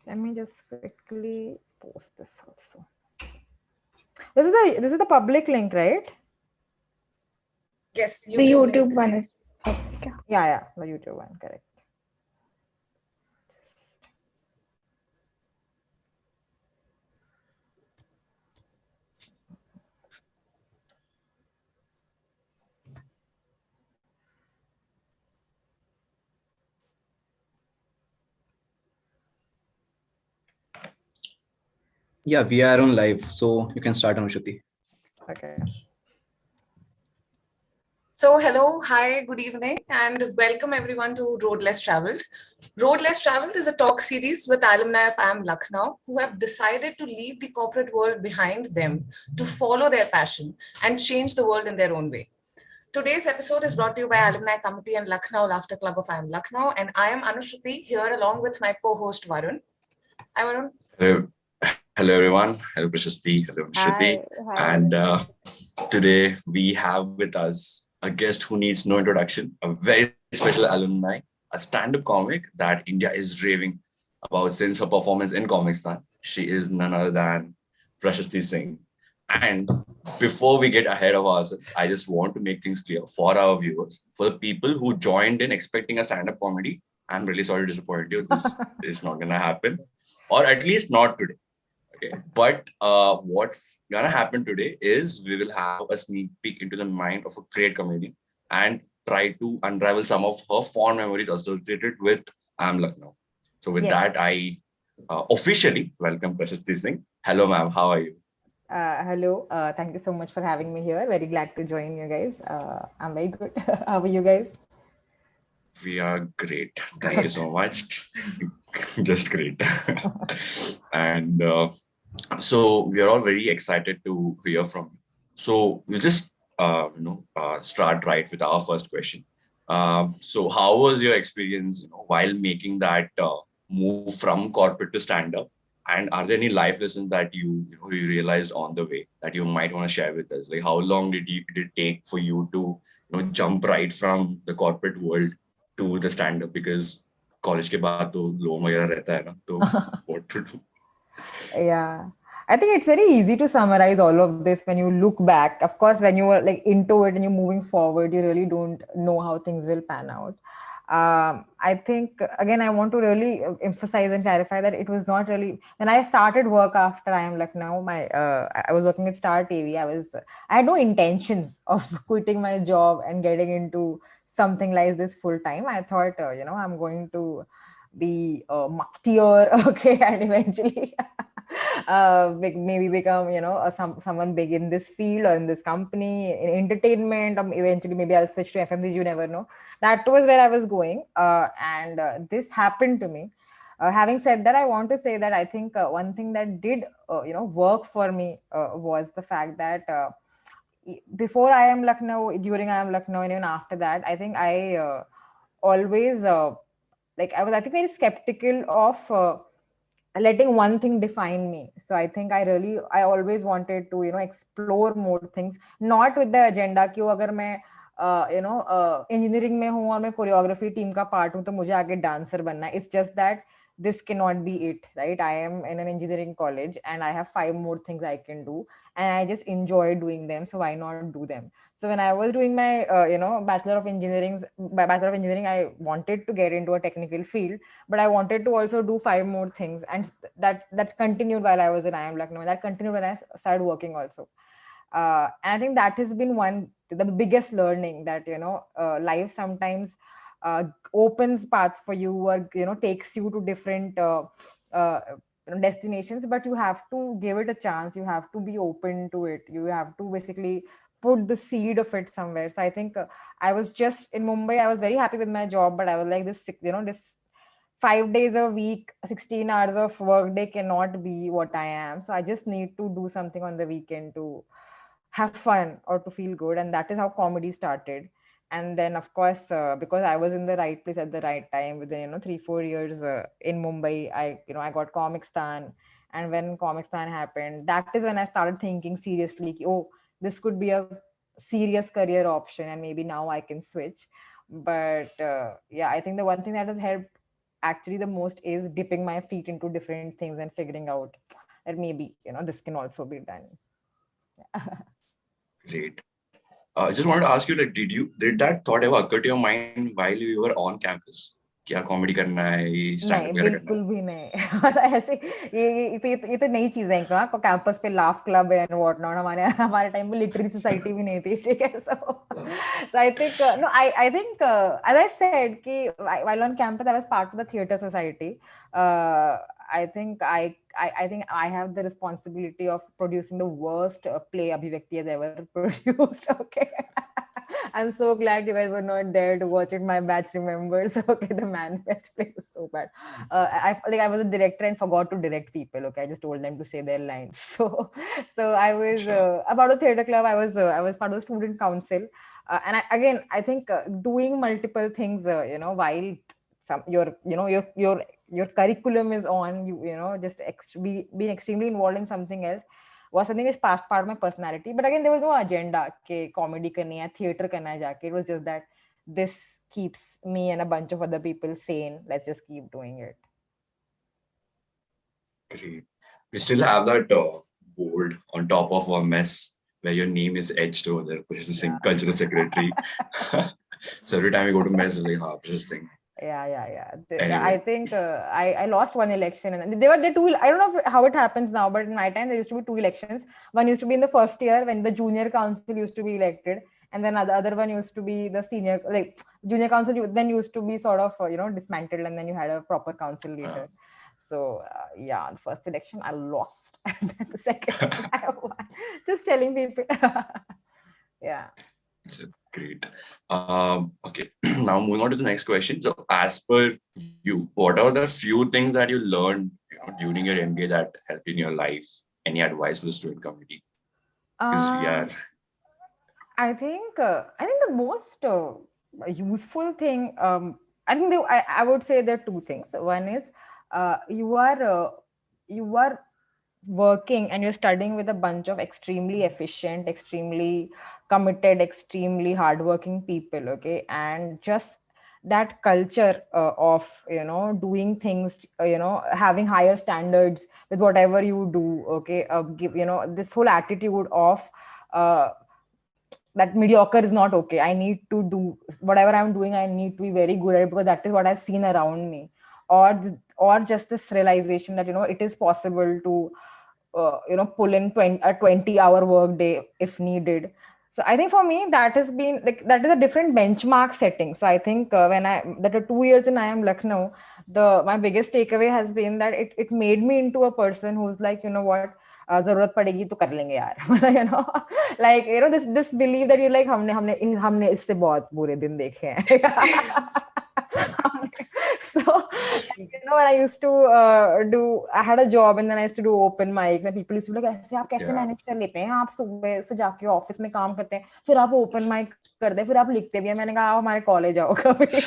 Let me just quickly post this also. This is the public link, right? Yes, The YouTube link. YouTube one is public. Yeah. Yeah, the YouTube one, correct. Yeah, we are on live, so you can start, Anushruti. Okay. So, hello, hi, good evening, and welcome everyone to Road Less Traveled. Road Less Traveled is a talk series with alumni of IIM Lucknow who have decided to leave the corporate world behind them to follow their passion and change the world in their own way. Today's episode is brought to you by Alumni Committee and Lucknow Laughter Club of IIM Lucknow, and I am Anushruti here along with my co-host Varun. Hi, Varun. Hello, hello everyone. Hello, Prashasti. Hello, Shruti. Hi, And today we have with us a guest who needs no introduction, a very special alumni, a stand-up comic that India is raving about since her performance in Comicstan. She is none other than Prashasti Singh. And before we get ahead of ourselves, I just want to make things clear for our viewers, for the people who joined in expecting a stand-up comedy. I'm really sorry to disappoint you. This is not going to happen, or at least not today. Okay. But what's gonna happen today is we will have a sneak peek into the mind of a great comedian and try to unravel some of her fond memories associated with IIM Lucknow. So with that, I officially welcome Prashasti Singh. Hello, ma'am. How are you? Hello. Thank you so much for having me here. Very glad to join you guys. I'm very good. How are you guys? We are great. Thank you so much. Just great. And so we are all very excited to hear from you. So we'll just start right with our first question. So how was your experience, while making that move from corporate to stand up? And are there any life lessons that you realized on the way that you might want to share with us? Like how long did it take for you to jump right from the corporate world to the stand up? Because college के बाद तो loan वगैरह रहता है ना, तो what to do? Yeah. I think it's very easy to summarize all of this when you look back. Of course, when you were like into it and you're moving forward, you really don't know how things will pan out. I think, again, I want to really emphasize and clarify that it was not really when I started work after IIM Lucknow. I was working at Star TV. I had no intentions of quitting my job and getting into something like this full time. I thought, I'm going to be a marketeer, okay, and eventually maybe become someone big in this field or in this company in entertainment, or eventually maybe I'll switch to FMCG. You never know. That was where I was going, and this happened to me. Having said that, I want to say that I think one thing that did work for me was the fact that before IIM Lucknow, during IIM Lucknow, and even after that, I think I always I think very skeptical of letting one thing define me. So I think I always wanted to explore more things, not with the agenda कि अगर मैं engineering में हूँ और मैं choreography team का part हूँ तो मुझे आगे डांसर बनना है. It's just that this cannot be it, right? I am in an engineering college and I have 5 more things I can do, and I just enjoy doing them, so why not do them? So when I was doing my bachelor of engineering, I wanted to get into a technical field, but I wanted to also do 5 more things, and that continued while I was in IIM Lucknow. That continued when I started working also. And I think that has been the biggest learning, that life sometimes opens paths for you, or takes you to different destinations, but you have to give it a chance. You have to be open to it. You have to basically put the seed of it somewhere. So I think I was just in Mumbai. I was very happy with my job, but I was like, this 5 days a week, 16 hours of work day cannot be what I am. So I just need to do something on the weekend to have fun or to feel good. And that is how comedy started. And then, of course, because I was in the right place at the right time, within 3-4 years in Mumbai, I got Comicstan. And when Comicstan happened, that is when I started thinking seriously, oh, this could be a serious career option, and maybe now I can switch. But yeah, I think the one thing that has helped actually the most is dipping my feet into different things and figuring out that maybe, this can also be done. Great. I just wanted to ask you, like, did that thought ever occur to your mind while you were on campus? क्या comedy करना है, stand up नहीं, वगैरह करना बिल्कुल भी नहीं। और ऐसे ये तो नई चीजें हैं क्या, कैंपस पे लाफ क्लब है एंड व्हाट नॉट। हमारे हमारे टाइम पे लिटरेरी सोसाइटी भी नहीं थी, ठीक है। So I think no I think as I said कि while on campus I was part of the theater society. I think I think I have the responsibility of producing the worst play Abhivakti has ever produced. Okay. I'm so glad you guys were not there to watch it. My batch remembers. Okay, the Manifest play was so bad. I was a director and forgot to direct people. Okay, I just told them to say their lines. So I was about a theater club. I was part of the student council, and I think doing multiple things. While your curriculum is on, just being extremely involved in something else was something which passed part of my personality. But again, there was no agenda कि comedy करनी है, theater करना है जाके. It was just that this keeps me and a bunch of other people sane. Let's just keep doing it. Great. We still have that board on top of our mess where your name is etched over there, Prashasti Singh, cultural secretary. So every time we go to mess, we're like, Prashasti Singh. Yeah. Anyway. I think I lost one election, and there were two. I don't know how it happens now, but in my time there used to be two elections. One used to be in the first year when the junior council used to be elected, and then the other one used to be the senior, like junior council. Then used to be sort of dismantled, and then you had a proper council later. So yeah, the first election I lost, and then the second one I won. Just telling people. Yeah. Great. Okay, now moving on to the next question. So, as per you, what are the few things that you learned during your MBA that helped in your life? Any advice for the student community? Because I think the most useful thing. I think I would say there are two things. One is you are working and you're studying with a bunch of extremely efficient, extremely committed, extremely hardworking people. Okay, and just that culture of doing things, having higher standards with whatever you do. Okay, give this whole attitude of that mediocre is not okay. I need to do whatever I'm doing. I need to be very good at it because that is what I've seen around me. Or just this realization that it is possible to pull in a 20-hour work day if needed. So I think for me that has been like, that is a different benchmark setting. So I think when that 2 years in IIM Lucknow, my biggest takeaway has been that it made me into a person who's like, what, जरूरत पड़ेगी तो कर लेंगे यार. Like this belief that you're like हमने इससे बहुत बुरे दिन देखे हैं. So when I used to I had a job and then I used to do open mics and people used to be like, ऐसे आप कैसे मैनेज कर लेते हैं, आप सुबह से जाके ऑफिस में काम करते हैं, फिर आप ओपन माइक करते हैं, फिर आप लिखते भी हैं. मैंने कहा आप हमारे कॉलेज आओ कभी.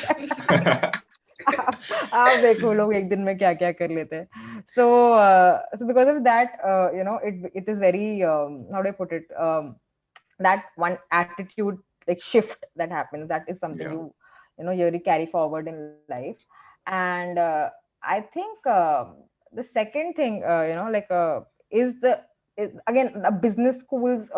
आप देखो लोग एक दिन में क्या क्या कर लेते हैं. So because of that it is very how do I put it, that one attitude like shift that happens, that is something you really carry forward in life. And I think the second thing is again a business schools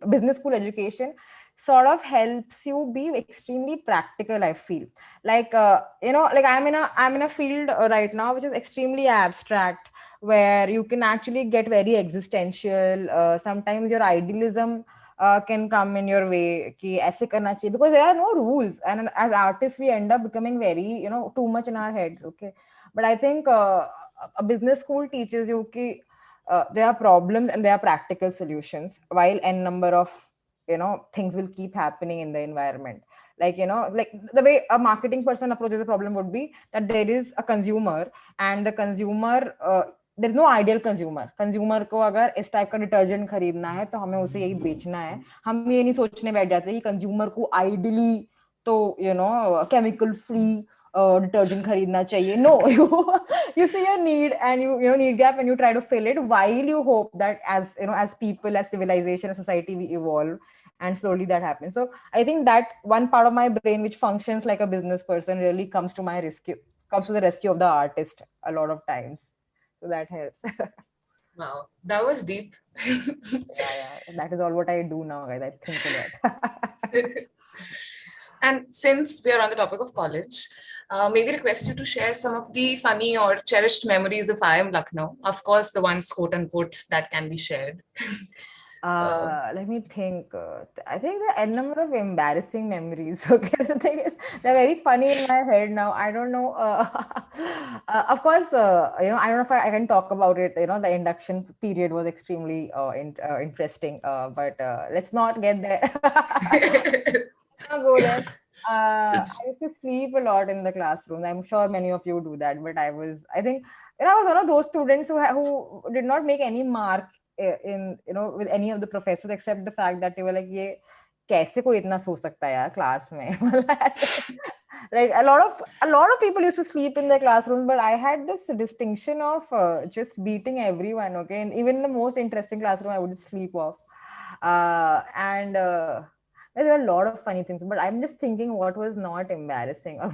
business school education sort of helps you be extremely practical. I feel like like I'm in a field right now which is extremely abstract, where you can actually get very existential. Sometimes your idealism can come in your way कि ऐसे करना चाहिए, because there are no rules, and as artists we end up becoming very too much in our heads. Okay, but I think a business school teaches you कि there are problems and there are practical solutions, while n number of things will keep happening in the environment. Like like the way a marketing person approaches the problem would be that there is a consumer, and the consumer there's no ideal consumer को अगर इस type का detergent खरीदना है तो हमें उसे यही बेचना है. हम ये नहीं सोचने बैठ जाते कि कंज्यूमर को आइडियली तो केमिकल फ्री detergent खरीदना चाहिए. No, you see a need and you need gap and you try to fill it, while you hope that as as people, as civilization, as society, we evolve and slowly that happens. So I think that one part of my brain which functions like a business person really comes to the rescue of the artist a lot of times. So that helps. Wow, that was deep. Yeah, that is all what I do now, guys. I think a lot. And since we are on the topic of college, maybe request you to share some of the funny or cherished memories of IIM Lucknow. Of course, the ones quote unquote that can be shared. Let me think. I think the n number of embarrassing memories. Okay, the thing is, they're very funny in my head now. I don't know. Of course, I don't know if I can talk about it. The induction period was extremely interesting. But let's not get there. Not go there. I It's used to sleep a lot in the classroom. I'm sure many of you do that, but I think, I was one of those students who did not make any mark in with any of the professors except the fact that they were like, "ये कैसे कोई इतना सो सकता है यार class में?" Like a lot of people used to sleep in the classroom, but I had this distinction of just beating everyone. Okay, and even in the most interesting classroom, I would just sleep off. And there were a lot of funny things, but I'm just thinking what was not embarrassing, or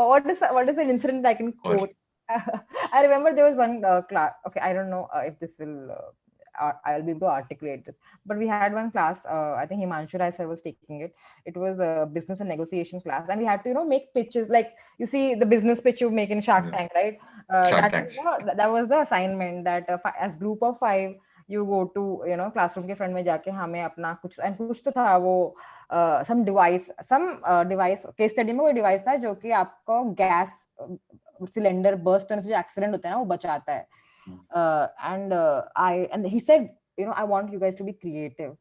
what is an incident I can or quote. I remember there was one class. Okay, I don't know if this will. I'll be able to articulate this. But we had one class. I think Himanshu Rai sir was taking it. It was a business and negotiation class, and we had to make pitches. Like, you see the business pitch you make in Shark Tank, right? Shark That Tanks. that was the assignment, that as group of 5 you go to classroom के front में जाके हमें अपना कुछ तो था वो some device case study में कोई device था जो कि आपको गैस सिलेंडर बर्स्ट होने से जो एक्सीडेंट होता है ना वो बचाता है. And he said, I want you guys to be creative.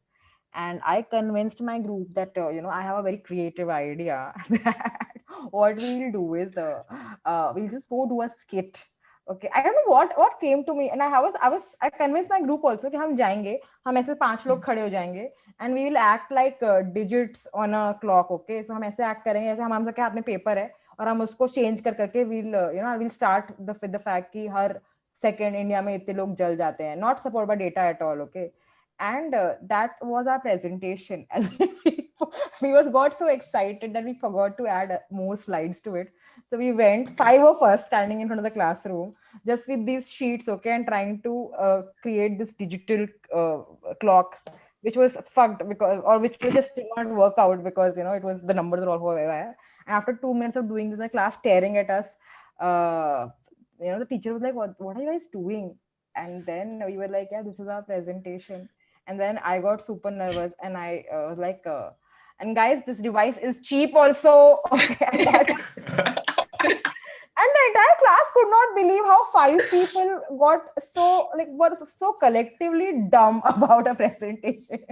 And I convinced my group that I have a very creative idea that what we'll do is we'll just go do a skit. Okay, I don't know what came to me, and I convinced my group also कि हम जाएंगे, हम ऐसे 5 लोग खड़े हो जाएंगे, and we will act like digits on a clock. Okay, so हम ऐसे act करेंगे, ऐसे हम सबके हाथ में पेपर है और हम उसको change कर करके we'll start with the fact कि हर second इंडिया में इतने लोग जल जाते हैं, not support by data at all. Okay. And that was our presentation. As we got so excited that we forgot to add more slides to it. So we went, 5 of us standing in front of the classroom, just with these sheets, okay, and trying to create this digital clock, which was fucked which just did not work out because it was the numbers are all over. And after 2 minutes of doing this, the class staring at us, the teacher was like, "What are you guys doing?" And then we were like, "Yeah, this is our presentation." And then I got super nervous, and I was like, "And guys, this device is cheap also." Okay. And the entire class could not believe how 5 people were so collectively dumb about a presentation.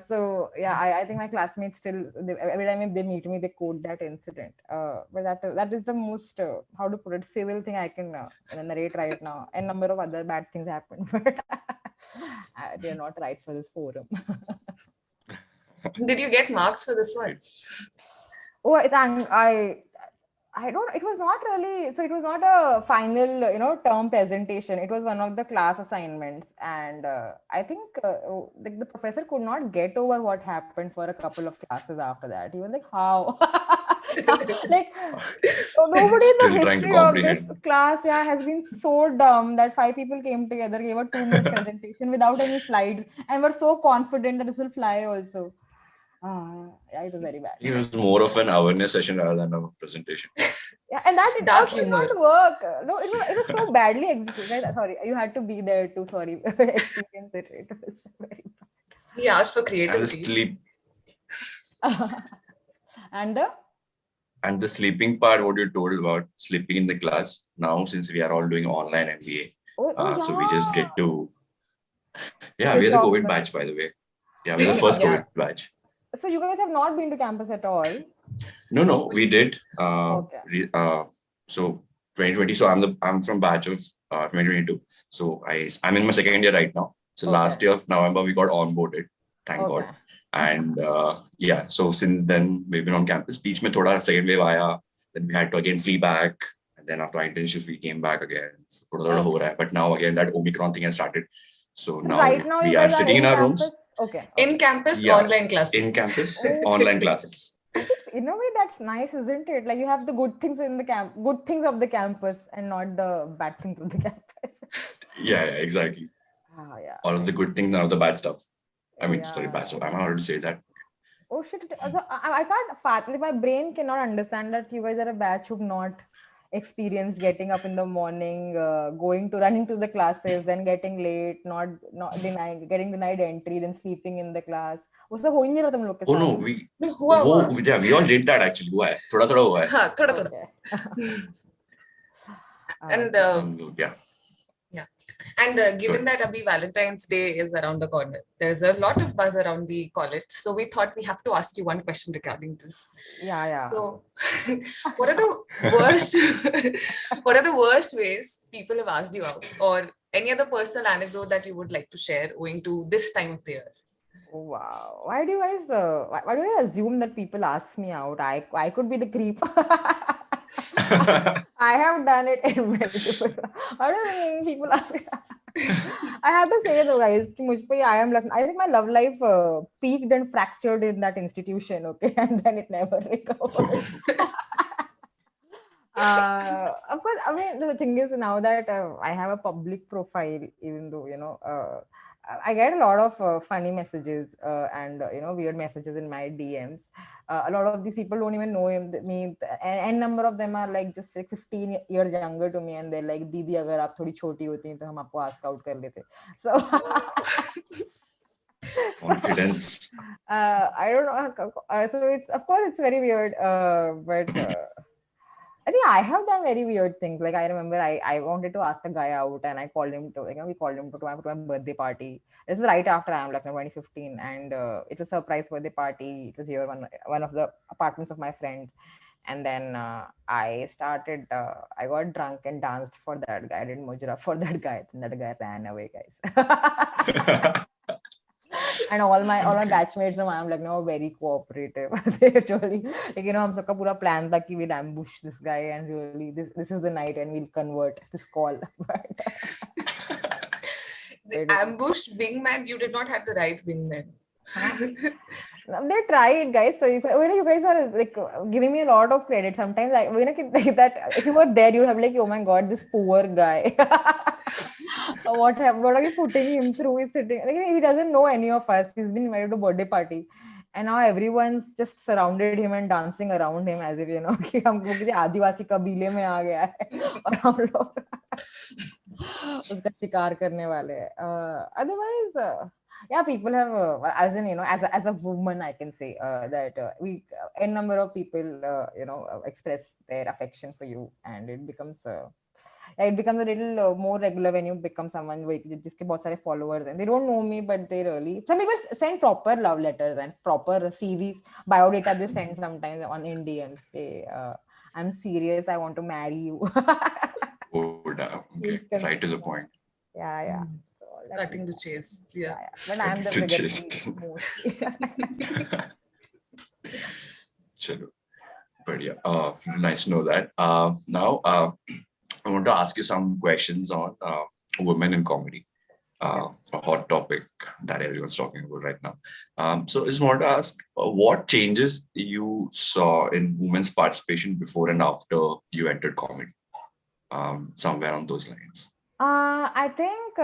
So yeah, I think my classmates every time they meet me, they quote that incident. But that is the most how to put it, civil thing I can narrate right now. And number of other bad things happen, but they're not right for this forum. Did you get marks for this one? Oh, I don't, it was not really, so it was not a final, term presentation. It was one of the class assignments. And I think the professor could not get over what happened for a couple of classes after that. He was like, how? Like, nobody in Still the trying to history of this comprehend. class has been so dumb that 5 people came together, gave a 2-minute presentation without any slides, and were so confident that this will fly also. Yeah, it was very bad. It was more of an awareness session rather than a presentation. Yeah, and that did Dark also did humor. not work. No, it was so badly executed. Sorry, you had to be there to experience it. It was very He asked for And the creativity. sleep bad. And and the sleeping part, what you told about sleeping in the class. Now, since we are all doing online MBA, so we just yeah, get to we're switch the off COVID the. batch, by the way. Yeah, we're the first Yeah. COVID batch. So you guys have not been to campus at all? No, we did. Okay. So 2020. So I'm from batch of 2022. So I'm in my second year right now. So last year of November we got onboarded. Thank God. And so since then we've been on campus. Beach mein thoda second wave aaya. Then we had to again flee back. And then after internship we came back again. So thoda ho raha hai. But now again that Omicron thing has started. So now right now we you are guys are sitting in in our campus. rooms. Okay. In campus, Yeah. online classes. In campus, Oh. online classes. I think in a way that's nice, isn't it? Like you have the good things in the good things of the campus and not the bad things of the campus. Yeah, exactly. Oh, yeah. All of the good things, none of the bad stuff. I mean, sorry, bad Yeah. stuff. I'm not allowed to say that. Oh shit. So I can't fathom, my brain cannot understand that you guys are a batch who've not experienced getting up in the morning, running to the classes, then getting late, getting denied entry, then sleeping in the class. वो सब हो ही नहीं रहा तुम लोग के Oh no, साथ. No, हुआ. yeah, we all did that actually. हुआ है, थोड़ा थोड़ा हुआ है. हाँ, थोड़ा. Okay. And Yeah. And given that Abhi Valentine's Day is around the corner, there's a lot of buzz around the college. So we thought we have to ask you one question regarding this. Yeah. So, what are the worst? What are the worst ways people have asked you out, or any other personal anecdote that you would like to share, owing to this time of the year? Oh, wow. Why do you guys? Why do you assume that people ask me out? I could be the creep. I have done it in multiple. How does it mean people ask? I have to say though, guys, कि मुझ पे I am Lucknow. I think my love life peaked and fractured in that institution, okay, and then it never recovered. Of course, I mean the thing is now that I have a public profile, even though I get a lot of funny messages and weird messages in my DMs. A lot of these people don't even know me. And number of them are like just like 15 years younger to me, and they're like, "Didi, अगर आप थोड़ी छोटी होती तो हम आपको ask out कर लेते." So. Confidence. I don't know. So it's, of course, it's very weird, but. I think I have done very weird things. Like I remember I wanted to ask a guy out, and I called him to, we called him to my birthday party. This is right after IIM Lucknow 2015, and it was a surprise birthday party. It was here one of the apartments of my friends, and then I got drunk and danced for that guy. I did mujra for that guy, and that guy ran away, guys. And all my batchmates from IIM Lucknow were very cooperative. They actually, like, हम सबका पूरा plan था कि we'll ambush this guy, and really this is the night and we'll convert this call. But the ambush wingman, you did not have the right wingman. They tried, guys. So you guys are like giving me a lot of credit. Sometimes that if you were there, you would have like, oh my god, this poor guy. What are we putting him through? He's sitting. Like, he doesn't know any of us. He's been invited to a birthday party, and now everyone's just surrounded him and dancing around him as if कि हम वो किसी आदिवासी कबीले में आ गया है और हम लोग उसका शिकार करने वाले हैं. Otherwise. Yeah, people have, as in, as a woman, I can say that a number of people, express their affection for you, and it becomes a little more regular when you become someone जिसके बहुत सारे followers, and they don't know me, but they really, some people send proper love letters and proper CVs, biodata they send sometimes in DMs. I'm serious, I want to marry you. Oh, damn. Okay. Right to the point. Yeah. Cutting the chase. Yeah. But I'm the biggest mostly. Chalo. But yeah, nice to know that. Now, I want to ask you some questions on women in comedy, a hot topic that everyone's talking about right now. So I just want to ask, what changes you saw in women's participation before and after you entered comedy? Somewhere on those lines. I think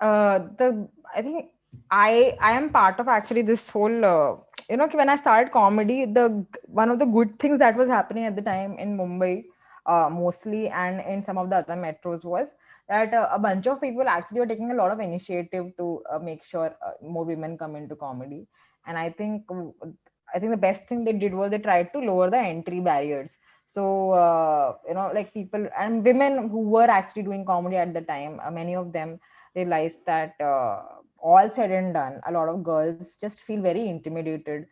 I think I am part of actually this whole when I started comedy, one of the good things that was happening at the time in Mumbai mostly, and in some of the other metros, was that a bunch of people actually were taking a lot of initiative to make sure more women come into comedy. And I think the best thing they did was they tried to lower the entry barriers. So, like people and women who were actually doing comedy at the time, many of them realized that all said and done, a lot of girls just feel very intimidated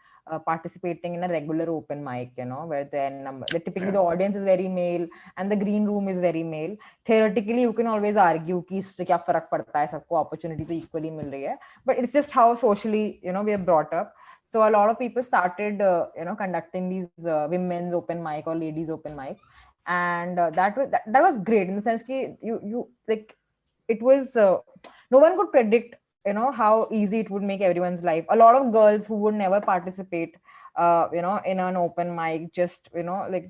participating in a regular open mic, where typically the audience is very male and the green room is very male. Theoretically, you can always argue कि इससे क्या फर्क पड़ता है, सबको opportunities equally मिल रही है. But it's just how socially, we are brought up. So a lot of people started, conducting these women's open mic or ladies open mics, and that was great in the sense that you like it was no one could predict how easy it would make everyone's life. A lot of girls who would never participate in an open mic, just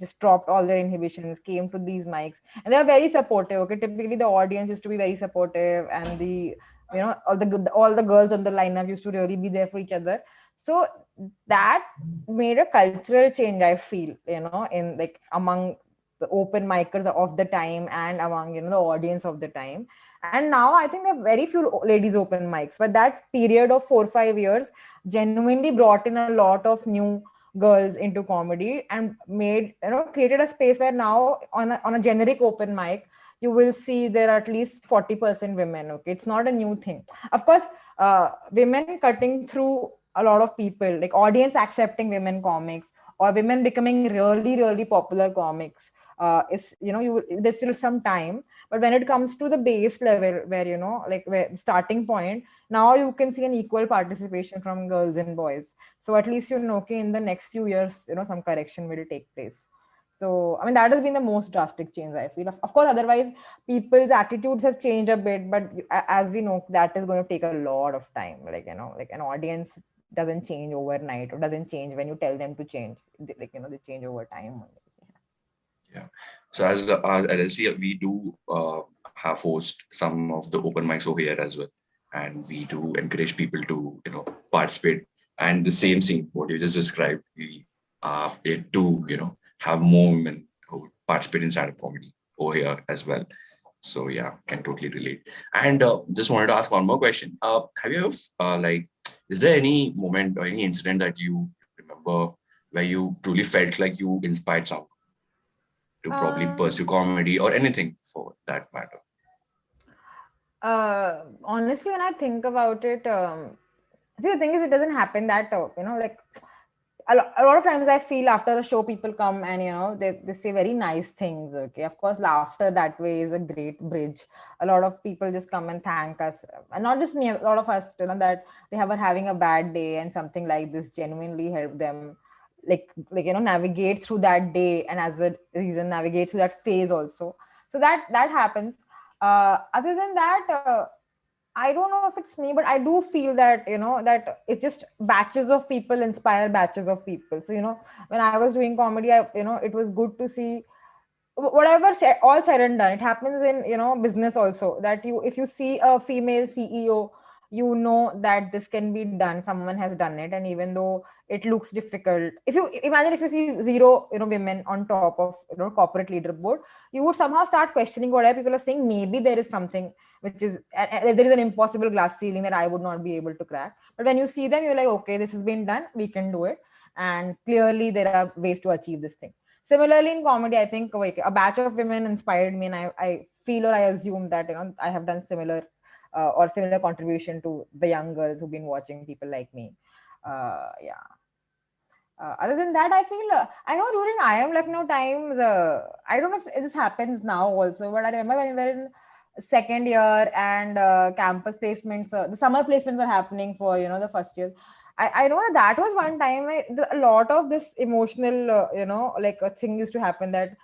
just dropped all their inhibitions, came to these mics, and they are very supportive. Okay, typically the audience used to be very supportive, and all the girls on the lineup used to really be there for each other. So that made a cultural change, I feel, in like among the open micers of the time and among the audience of the time. And now I think there are very few ladies open mics, but that period of 4 5 years genuinely brought in a lot of new girls into comedy and made created a space where now on a generic open mic you will see there are at least 40% women. Okay, it's not a new thing. Of course, women cutting through a lot of people, like audience accepting women comics or women becoming really really popular comics, is there's still some time. But when it comes to the base level, where like where starting point, now you can see an equal participation from girls and boys. So at least okay, in the next few years some correction will take place. So I mean, that has been the most drastic change, I feel. Of course, otherwise people's attitudes have changed a bit, but as we know, that is going to take a lot of time. Like like an audience doesn't change overnight, or doesn't change when you tell them to change. They change over time. Yeah. So as LLC, we do have host some of the open mics over here as well, and we do encourage people to participate. And the same thing what you just described, we do have more women who participate in stand-up comedy over here as well. So yeah, can totally relate. And just wanted to ask one more question. Have you ever is there any moment or any incident that you remember where you truly felt like you inspired someone to probably pursue comedy or anything for that matter? Honestly, when I think about it, see, the thing is, it doesn't happen that like a lot of times I feel after a show people come and they say very nice things. Okay, of course laughter that way is a great bridge. A lot of people just come and thank us, and not just me, a lot of us, that they were having a bad day and something like this genuinely helped them, navigate through that day, and as a reason navigate through that phase also. So that happens. Other than that, I don't know if it's me, but I do feel that that it's just batches of people inspire batches of people. So when I was doing comedy, it was good to see whatever all said and done. It happens in business also, that if you see a female CEO, that this can be done. Someone has done it, and even though it looks difficult, if you imagine, if you see zero women on top of corporate leaderboard, you would somehow start questioning whatever people are saying. Maybe there is something which is there is an impossible glass ceiling that I would not be able to crack. But when you see them, you're like, okay, this has been done, we can do it, and clearly there are ways to achieve this thing. Similarly, in comedy, I think like a batch of women inspired me, and I feel, or I assume that I have done similar or similar contribution to the young girls who've been watching people like me. Yeah. Other than that, I feel I know during IIM Lucknow times, I don't know if this happens now also, but I remember when we were in second year and campus placements, the summer placements are happening for the first year. I know that was one time a lot of this emotional like a thing used to happen, that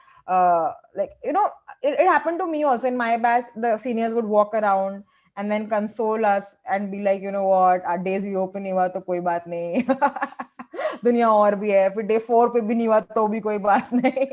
it happened to me also. In my batch, the seniors would walk around and then console us and be like, what, our days you open नहीं हुआ तो कोई बात नहीं दुनिया और भी है, फिर day 4 पे भी नहीं हुआ तो भी कोई बात नहीं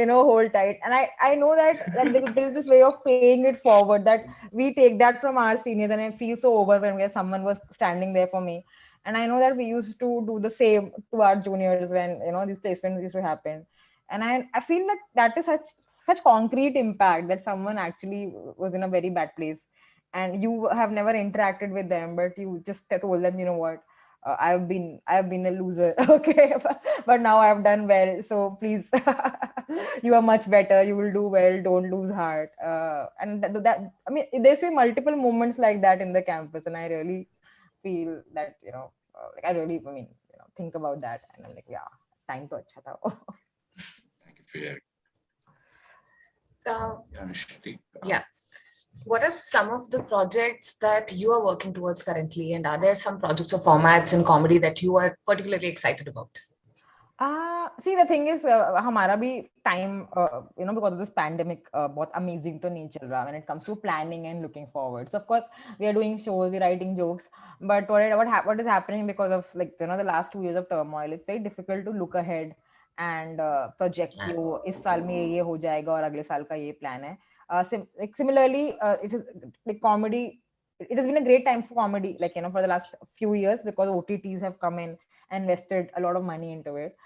hold tight. And I know that there is this way of paying it forward, that we take that from our seniors, and I feel so overwhelmed that someone was standing there for me. And I know that we used to do the same to our juniors when these placements used to happen. And I feel that is such concrete impact, that someone actually was in a very bad place and you have never interacted with them, but you just told them, what, I've been a loser, okay, but now I've done well, so please you are much better, you will do well, don't lose heart. And that I mean, there's been multiple moments like that in the campus, and I really feel that like I really think about that, and I'm like, yeah, time to acha tha. Thank you for your Yeah. What are some of the projects that you are working towards currently? And are there some projects or formats in comedy that you are particularly excited about? See, the thing is, हमारा भी time, because of this pandemic, बहुत amazing तो नहीं चल रहा when it comes to planning and looking forward. So of course, we are doing shows, we're writing jokes, but what is happening because of the last 2 years of turmoil, it's very difficult to look ahead and project कि वो इस साल में ये हो जाएगा और अगले साल का ये plan है. Similarly, it is like comedy. It has been a great time for comedy, for the last few years because OTTs have come in and invested a lot of money into it.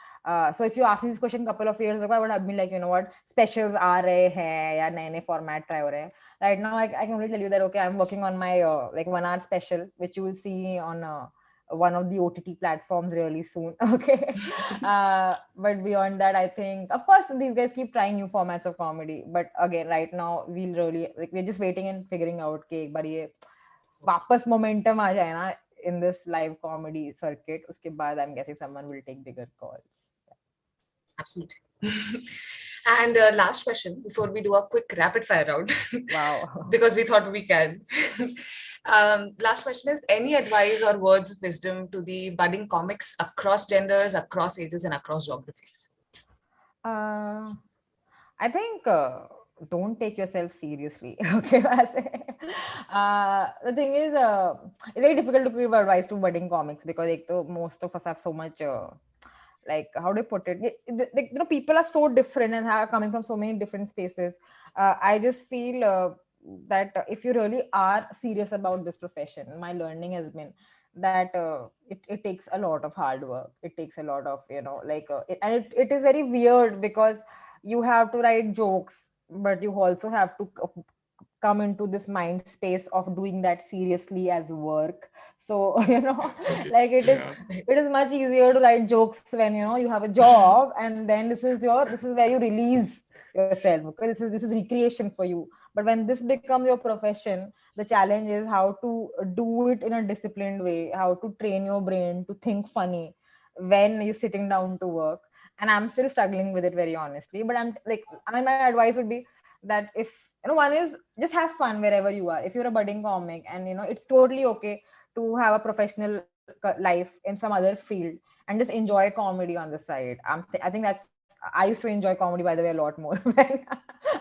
So if you asked me this question a couple of years ago, I would have been like, what, specials aa rahe hain ya naye format try ho rahe hain. Right now, I can only tell you that, okay, I'm working on my 1 hour special, which you will see on one of the OTT platforms really soon. Okay. But beyond that, I think, of course, these guys keep trying new formats of comedy. But again, right now, we'll really, we're just waiting and figuring out कि एक बार ये वापस momentum आ जाए ना in this live comedy circuit, uske baad I'm guessing someone will take bigger calls. Absolutely. And last question before we do a quick rapid fire round. Wow. Because we thought we can. Last question is, any advice or words of wisdom to the budding comics across genders, across ages, and across geographies? I think don't take yourself seriously. Okay. The thing is, it's very difficult to give advice to budding comics because most of us have so much how do I put it? People are so different and are coming from so many different spaces. I just feel that if you really are serious about this profession, my learning has been that it takes a lot of hard work. It takes a lot of, and it is very weird because you have to write jokes, but you also have to come into this mind space of doing that seriously as work. So it is much easier to write jokes when you have a job, and then this is where you release yourself because this is recreation for you. But when this becomes your profession, the challenge is how to do it in a disciplined way, how to train your brain to think funny when you're sitting down to work. And I'm still struggling with it, very honestly. But my advice would be that if one is just have fun wherever you are. If you're a budding comic, and it's totally okay to have a professional life in some other field and just enjoy comedy on the side. I think I used to enjoy comedy, by the way, a lot more when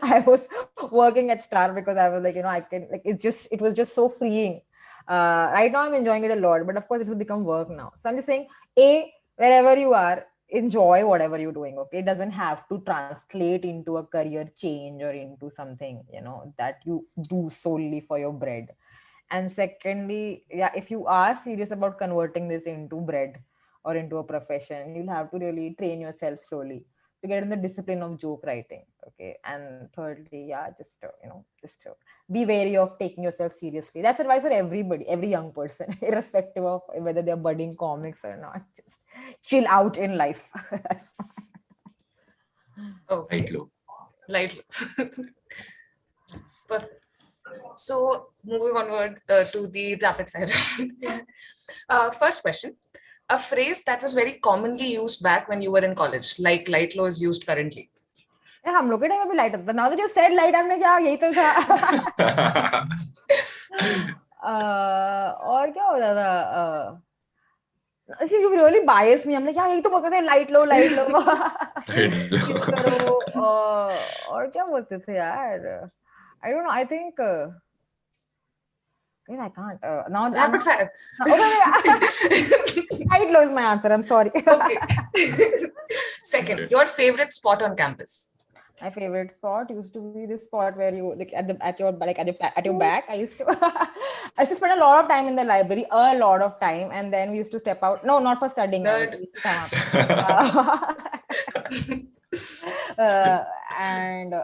I was working at Star, because I was I can it was just so freeing. Right now I'm enjoying it a lot, but of course it has become work now. So I'm just saying, wherever you are, enjoy whatever you're doing. Okay, it doesn't have to translate into a career change or into something that you do solely for your bread. And secondly, if you are serious about converting this into bread or into a profession, you'll have to really train yourself slowly to get in the discipline of joke writing. Okay. And thirdly, just be wary of taking yourself seriously. That's advice for everybody, every young person, irrespective of whether they're budding comics or not. Just chill out in life. Okay. Light low. Perfect. So moving onward to the rapid fire round. First question. A phrase that was very commonly used back when you were in college, like light low is used currently. हम लोग के time में भी light होता था. Now that you said light, हमने क्या यही तो था. और क्या होता था? You really biased me. I'm like, यही तो बोलते थे, light low. Chill करो. और क्या बोलते थे यार? I don't know. I think I can't. Now rapid fire. Okay. Light low is my answer. I'm sorry. Okay. Second, your favorite spot on campus? My favorite spot used to be this spot where you at your back. I used to spend a lot of time in the library, a lot of time, and then we used to step out. No, not for studying. And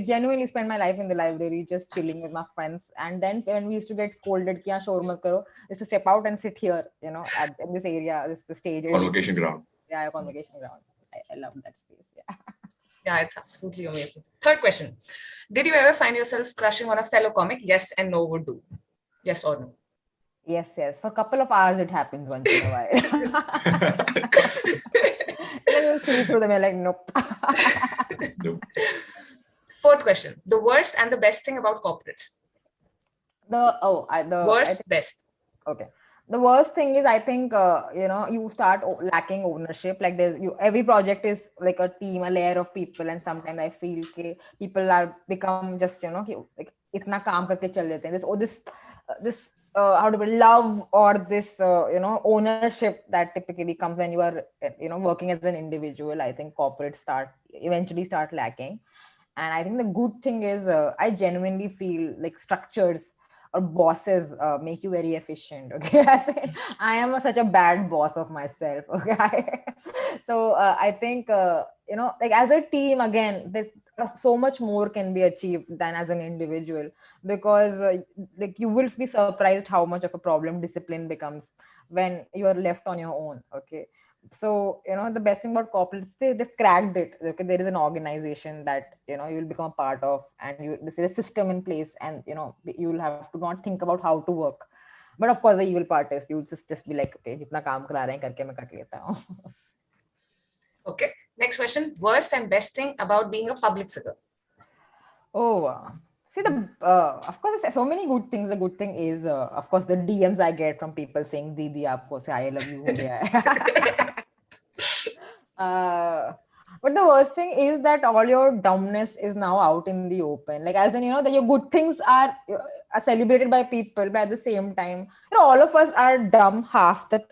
genuinely spend my life in the library, just chilling with my friends. And then when we used to get scolded, "Kya shor mat karo," used to step out and sit here, in this area, the stage. Convocation ground. Yeah, convocation ground. I love that space. Yeah. Yeah, it's absolutely amazing. Third question. Did you ever find yourself crushing on a fellow comic? Yes and no would do. Yes or no? Yes. For a couple of hours, it happens once in a while. Then you'll see through them, you're like, nope. Fourth question. The worst and the best thing about corporate? Best. Okay. The worst thing is, I think, you start lacking ownership. Like every project is like a team, a layer of people, and sometimes I feel people are become just, like itna kaam karke chal dete hain. This how to be love, or this ownership that typically comes when you are working as an individual. I think corporates eventually start lacking. And I think the good thing is, I genuinely feel like structures or bosses make you very efficient. Okay. I am such a bad boss of myself. Okay. So I think, like as a team, again, there's so much more can be achieved than as an individual, because like you will be surprised how much of a problem discipline becomes when you are left on your own. Okay. So the best thing about corporates, they've cracked it. Okay, there is an organization that you'll become a part of, and this is a system in place, and you'll have to not think about how to work. But of course, the evil part is you'll just be like, okay, jitna kaam kara rahe hain karke main kat leta hu. Okay. Next question. Worst and best thing about being a public figure. Oh, see, of course, there's so many good things. The good thing is, of course, the DMs I get from people saying, "Didi, aapko se I love you ho gaya hai." But the worst thing is that all your dumbness is now out in the open. Like, as in, that your good things are celebrated by people, but at the same time, all of us are dumb half that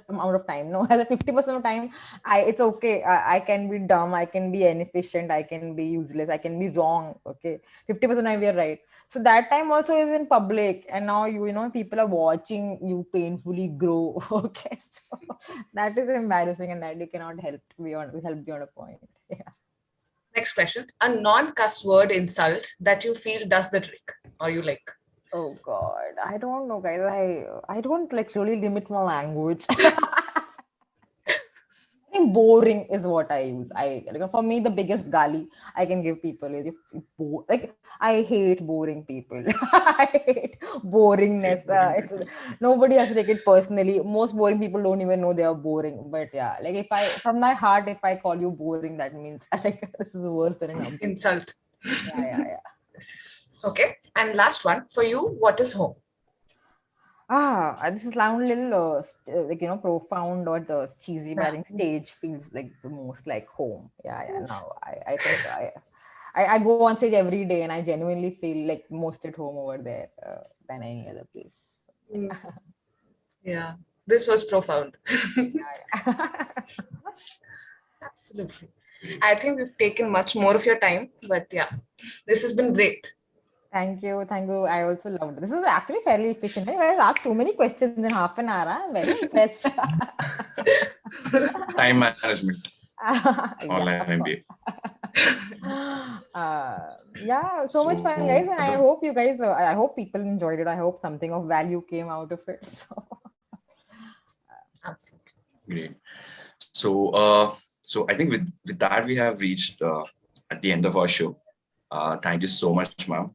amount of time. No, as a 50% of time, it's okay. I can be dumb, I can be inefficient, I can be useless, I can be wrong. Okay, 50% time we are right. So that time also is in public, and now people are watching you painfully grow. Okay, so that is embarrassing, and that you cannot help beyond a point. Yeah. Next question. A non-cuss word insult that you feel does the trick, or you like. Oh God, I don't know, guys. I don't like really limit my language. I think boring is what I use. For me, the biggest gali I can give people is like I hate boring people. I hate boringness. It's nobody has to take it personally. Most boring people don't even know they are boring. But yeah, like if from my heart, if I call you boring, that means like this is worse than an insult. Yeah. Okay, and last one for you. What is home? This is sound a little like profound or cheesy, but I think stage feels like the most like home. Yeah. No, I think I go on stage every day, and I genuinely feel like most at home over there than any other place. Yeah, this was profound. Yeah. Absolutely. I think we've taken much more of your time, but yeah, this has been great. Thank you. I also loved it. This is actually fairly efficient. You guys asked too many questions in half an hour. I'm very impressed. Time management. Online MBA. Yeah, so much fun, guys, and I hope you guys. I hope people enjoyed it. I hope something of value came out of it. So, absolutely great. So I think with that we have reached at the end of our show. Thank you so much, ma'am,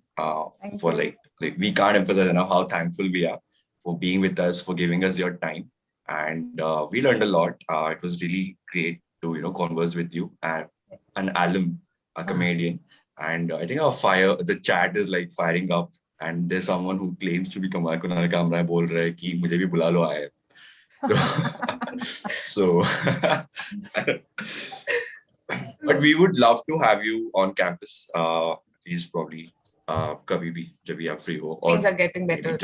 for like we can't emphasize enough how thankful we are for being with us, for giving us your time, and we learned a lot. It was really great to converse with you, and an alum, a comedian, and I think the chat is like firing up, and there's someone who claims to be Kunal Kamra बोल रहा है कि मुझे भी बुला लो आए. So but we would love to have you on campus, at least probably कभी भी जब भी आप free हो, things are getting better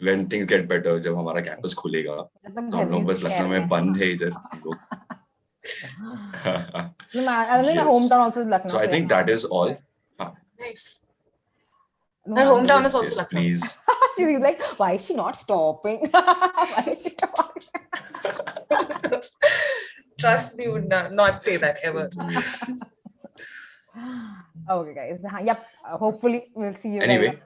when things get better, जब हमारा campus खुलेगा तो हम लोग बस लखनऊ में बंद है इधर हम लोग. I think my hometown also is Lucknow. So I think that is all. Nice. No, her hometown is also yes, Lucknow. Please. She's like, why is she not stopping? Why is she talking? Trust me, would not say that ever. Okay, guys. Yep. Hopefully, we'll see you. Anyway,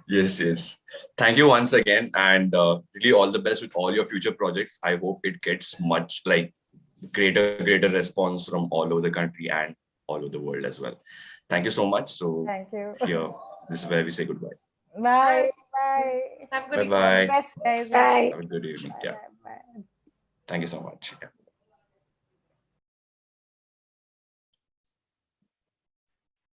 yes. Thank you once again, and really all the best with all your future projects. I hope it gets much like greater response from all over the country and all over the world as well. Thank you so much. So thank you. Here, this is where we say goodbye. Bye. Have a good Bye. Best, guys. Bye. Have a good evening. Yeah. Bye. Thank you so much. Yeah.